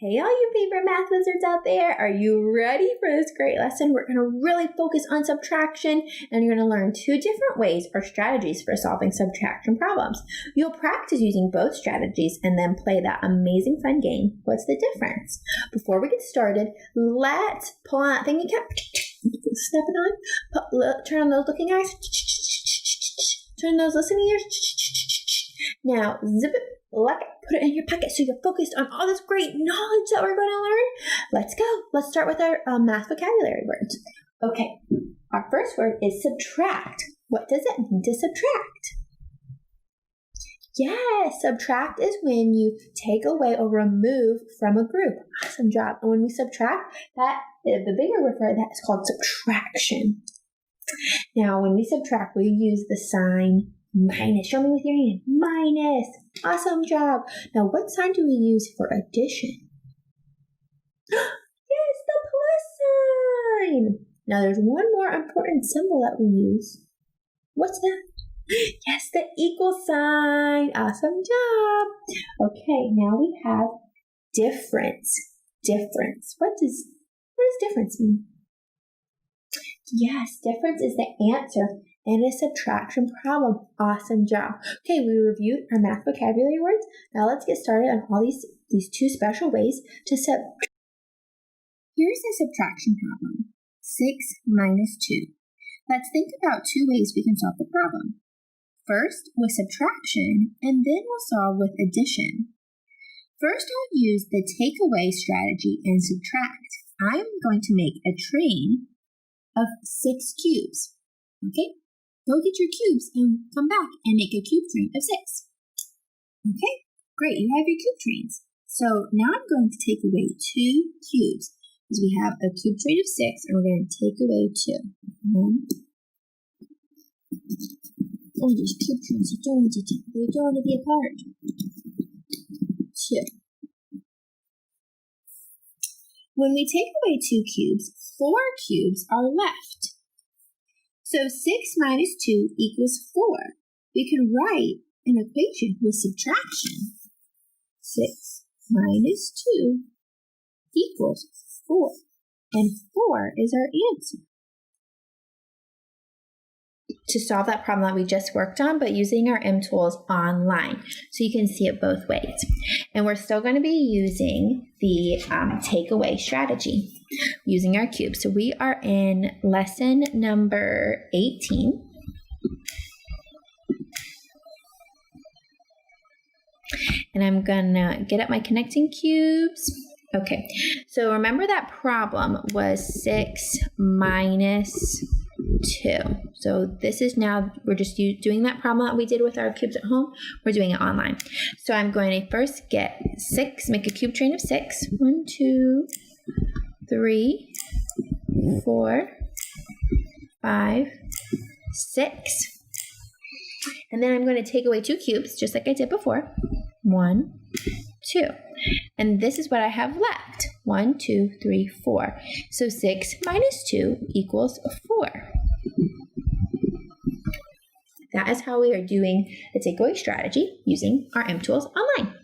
Hey, all you favorite math wizards out there, are you ready for this great lesson? We're going to really focus on subtraction, and you're going to learn 2 different ways or strategies for solving subtraction problems. You'll practice using both strategies and then play that amazing fun game, What's the Difference? Before we get started, let's pull on that thing you kept stepping on. Turn on those looking eyes. Turn those listening ears. Now, zip it. Put it in your pocket so you're focused on all this great knowledge that we're going to learn. Let's go. Let's start with our math vocabulary words. Okay, our first word is subtract. What does it mean to subtract? Yes, subtract is when you take away or remove from a group. Awesome job. And when we subtract, that the bigger word for that is called subtraction. Now, when we subtract, we use the sign minus. Show me with your hand. Minus. Awesome job. Now, what sign do we use for addition? Yes, the plus sign. Now, there's one more important symbol that we use. What's that? Yes, the equal sign. Awesome job. Okay, now we have difference. Difference. What does difference mean? Yes, difference is the answer in a subtraction problem. Awesome job. Okay, we reviewed our math vocabulary words. Now let's get started on all these 2 special ways to subtract. Here's a subtraction problem. 6 minus 2. Let's think about 2 ways we can solve the problem. First, with subtraction, and then we'll solve with addition. First, I'll use the take away strategy and subtract. I'm going to make a train of 6 cubes. Okay? Go get your cubes and come back and make a cube train of 6. Okay, great, you have your cube trains. So now I'm going to take away 2 cubes because we have a cube train of 6 and we're going to take away 2. 1. Oh, these cube trains, they don't want to be apart. 2. When we take away 2 cubes, 4 cubes are left. So 6 minus 2 equals 4. We can write an equation with subtraction. 6 minus 2 equals 4. And 4 is our answer. To solve that problem that we just worked on, but using our M tools online. So you can see it both ways. And we're still going to be using the takeaway strategy, using our cubes. So we are in lesson number 18. And I'm going to get up my connecting cubes. Okay, so remember that problem was 6 minus 2. So this is now, we're just doing that problem that we did with our cubes at home. We're doing it online. So I'm going to first get 6, make a cube train of 6. 1, 2, 3, 4, 5, 6. And then I'm going to take away 2 cubes, just like I did before. 1, 2. And this is what I have left. 1, 2, 3, 4. So 6 minus 2 equals 4. That is how we are doing the takeaway strategy using our M tools online.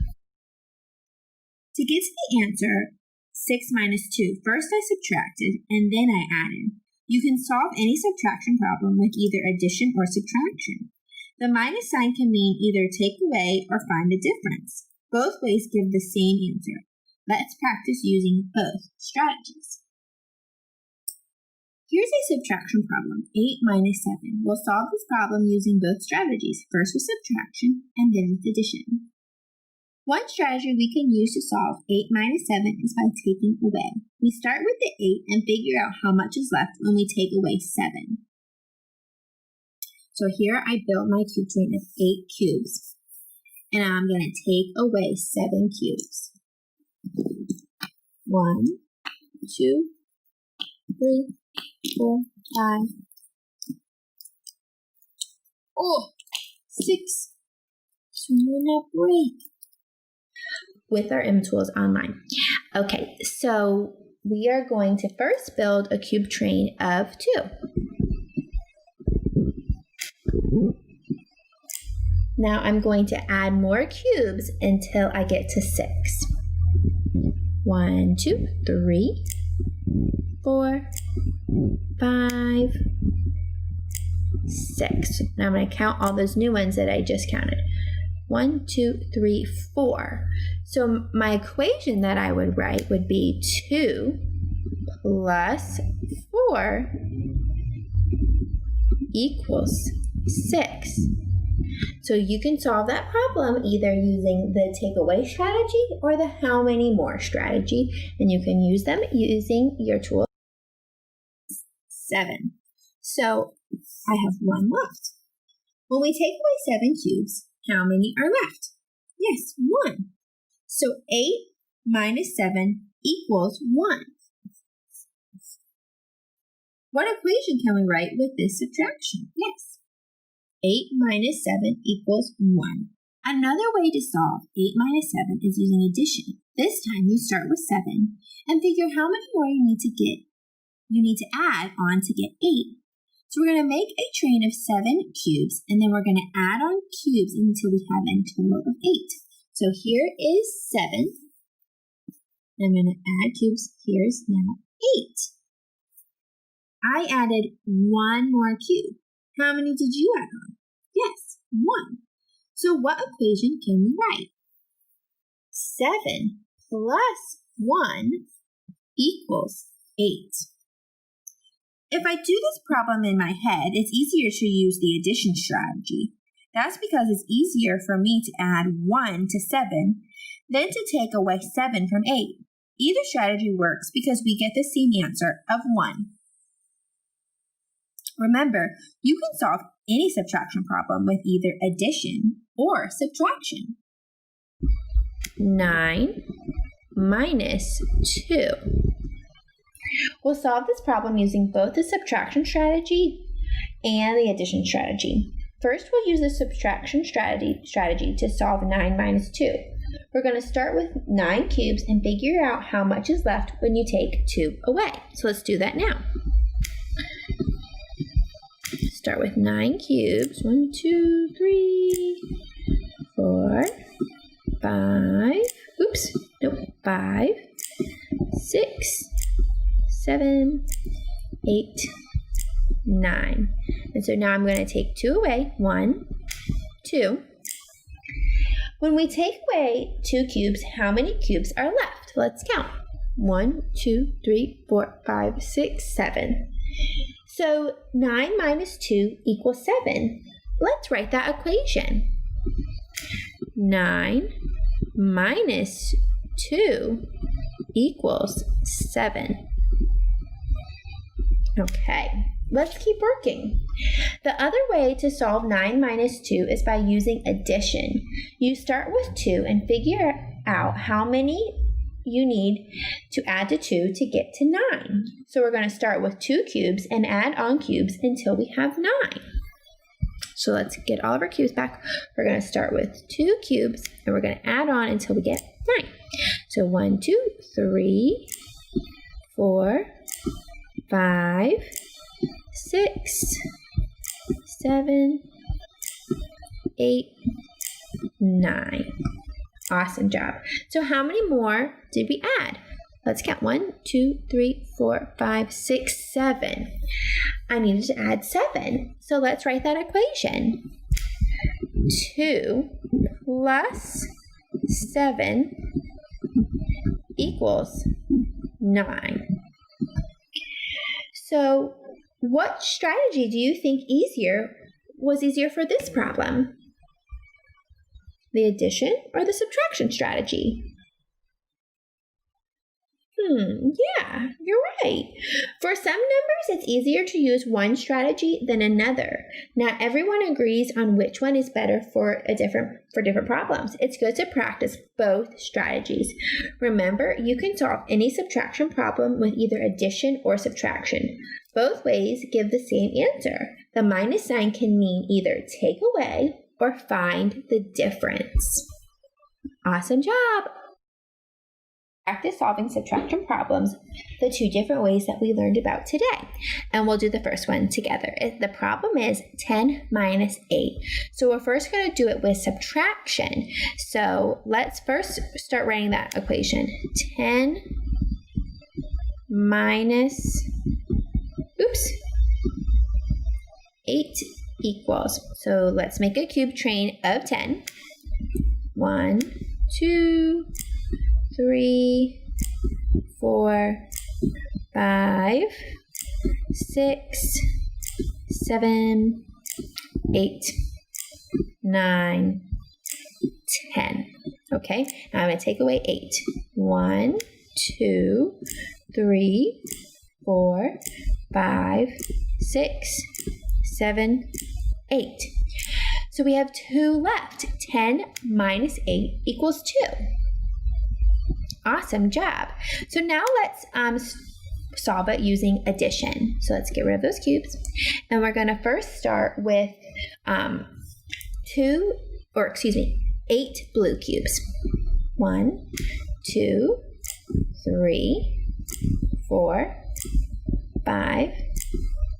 To get to the answer, 6 minus 2, first I subtracted and then I added. You can solve any subtraction problem with either addition or subtraction. The minus sign can mean either take away or find a difference. Both ways give the same answer. Let's practice using both strategies. Here's a subtraction problem, 8 minus 7. We'll solve this problem using both strategies, first with subtraction and then with addition. One strategy we can use to solve 8 minus 7 is by taking away. We start with the 8 and figure out how much is left when we take away 7. So here I built my cube train of 8 cubes. And I'm going to take away 7 cubes. 1, 2, 3, 4, 5. Oh, 6. So we're not break. With our M tools online. Okay, so we are going to first build a cube train of 2. Now I'm going to add more cubes until I get to 6. 1, 2, 3, 4, 5, 6. Now I'm going to count all those new ones that I just counted. 1, 2, 3, 4. So my equation that I would write would be 2 plus 4 equals 6. So you can solve that problem either using the take away strategy or the how many more strategy, and you can use them using your tool. 7. So I have 1 left. When we take away 7 cubes, how many are left? Yes, 1. So 8 minus 7 equals 1. What equation can we write with this subtraction? Yes. 8 minus 7 equals 1. Another way to solve 8 minus 7 is using addition. This time you start with 7 and figure how many more you need to add on to get 8. So we're going to make a train of 7 cubes, and then we're going to add on cubes until we have a total of 8. So here is 7. I'm going to add cubes. Here's now 8. I added 1 more cube. How many did you add on? Yes, 1. So what equation can we write? 7 plus 1 equals 8. If I do this problem in my head, it's easier to use the addition strategy. That's because it's easier for me to add 1 to 7 than to take away 7 from 8. Either strategy works because we get the same answer of 1. Remember, you can solve any subtraction problem with either addition or subtraction. 9 minus 2. We'll solve this problem using both the subtraction strategy and the addition strategy. First, we'll use the subtraction strategy to solve 9 minus 2. We're going to start with 9 cubes and figure out how much is left when you take 2 away. So let's do that now. Start with 9 cubes. 1, 2, 3, 4, 5. Oops, nope. 5, 6, 7, 8, 9. And so now I'm going to take 2 away. 1, 2. When we take away 2 cubes, how many cubes are left? Let's count. 1, 2, 3, 4, 5, 6, 7. So 9 minus 2 equals 7. Let's write that equation. 9 minus 2 equals 7. Okay, let's keep working. The other way to solve 9 minus 2 is by using addition. You start with 2 and figure out how many you need to add to 2 to get to 9. So we're going to start with 2 cubes and add on cubes until we have 9. So let's get all of our cubes back. We're going to start with 2 cubes and we're going to add on until we get 9. So 1, 2, 3, 4, 5, 6, 7, 8, 9. Awesome job. So how many more did we add? Let's count. 1, 2, 3, 4, 5, 6, 7. I needed to add 7. So let's write that equation. 2 plus 7 equals 9. So what strategy do you think was easier for this problem? The addition or the subtraction strategy? Yeah, you're right. For some numbers, it's easier to use one strategy than another. Not everyone agrees on which one is better for different problems. It's good to practice both strategies. Remember, you can solve any subtraction problem with either addition or subtraction. Both ways give the same answer. The minus sign can mean either take away or find the difference. Awesome job! Practice solving subtraction problems the 2 different ways that we learned about today. And we'll do the first one together. The problem is 10 minus 8. So we're first going to do it with subtraction. So let's first start writing that equation. 10 minus 8 equals. So let's make a cube train of 10. 1, 2, 3, 4, 5, 6, 7, 8, 9, 10. Okay, now I'm going to take away 8. 1, 2, 3, 4, 5, 6, 7, 8. So we have 2 left. 10 minus 8 equals 2. Awesome job. So now let's solve it using addition. So let's get rid of those cubes. And we're going to first start with 8 blue cubes. 1, 2, 3, 4, 5,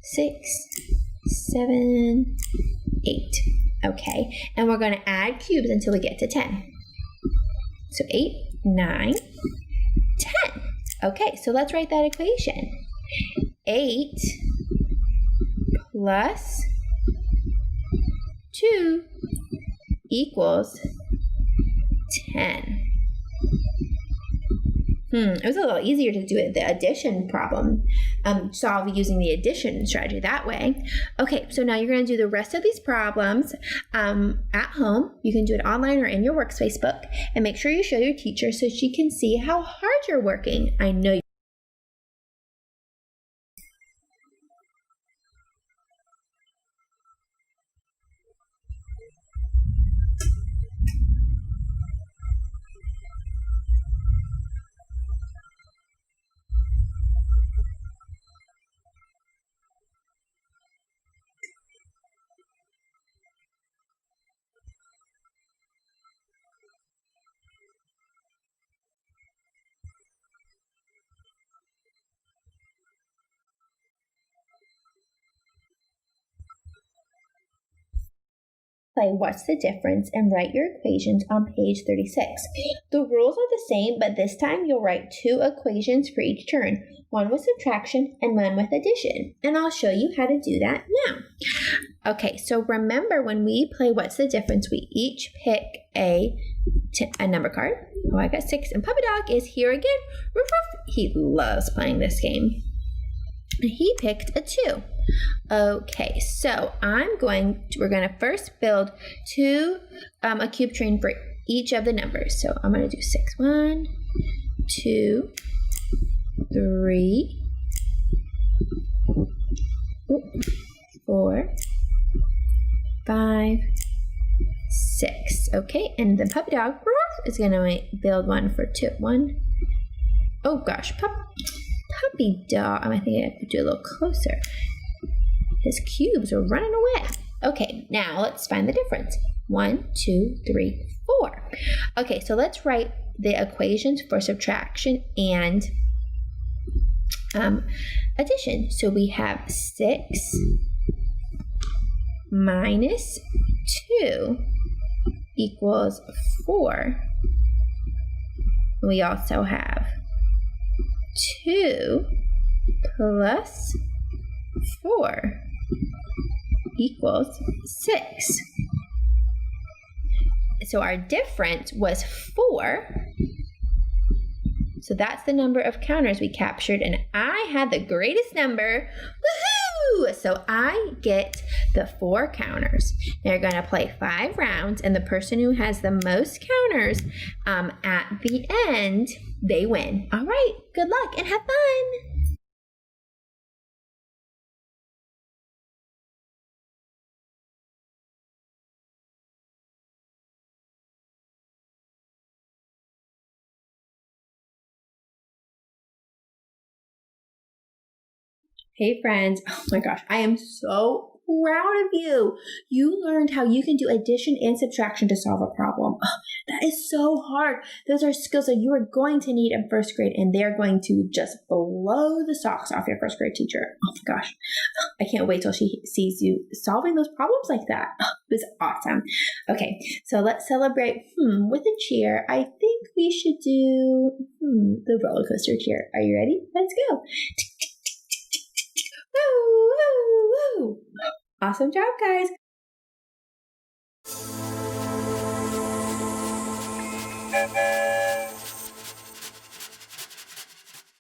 6, 7, 8. Okay, and we're going to add cubes until we get to 10. So 8, 9, 10. Okay, so let's write that equation. 8 plus 2 equals 10. It was a little easier to do it, the addition problem, solve using the addition strategy that way. Okay, so now you're going to do the rest of these problems at home. You can do it online or in your workspace book, and make sure you show your teacher so she can see how hard you're working. I know you. Play What's the Difference and write your equations on page 36. The rules are the same, but this time you'll write 2 equations for each turn, one with subtraction and one with addition. And I'll show you how to do that now. Okay, so remember when we play What's the Difference, we each pick a number card. Oh, I got 6, and Puppy Dog is here again. Roof, roof. He loves playing this game. He picked a 2. Okay, so we're going to first build a cube train for each of the numbers. So I'm going to do 6. 1, 2, 3, 4, 5, 6. Okay, and the puppy dog is going to build one for 2. 1. Oh gosh, puppy dog. I think I have to do a little closer. His cubes are running away. Okay, now let's find the difference. 1, 2, 3, 4. Okay, so let's write the equations for subtraction and addition. So we have 6 minus 2 equals 4. We also have 2 plus 4 equals 6. So our difference was 4. So that's the number of counters we captured, and I had the greatest number. Woohoo! So I get the 4 counters. They're going to play 5 rounds, and the person who has the most counters at the end, they win. All right, good luck and have fun. Hey friends, oh my gosh, I am so proud of you. You learned how you can do addition and subtraction to solve a problem. Oh, that is so hard. Those are skills that you are going to need in first grade, and they're going to just blow the socks off your first grade teacher. Oh my gosh. I can't wait till she sees you solving those problems like that. Oh, it was awesome. Okay, so let's celebrate with a cheer. I think we should do the roller coaster cheer. Are you ready? Let's go. Woo, woo, woo. Awesome job, guys.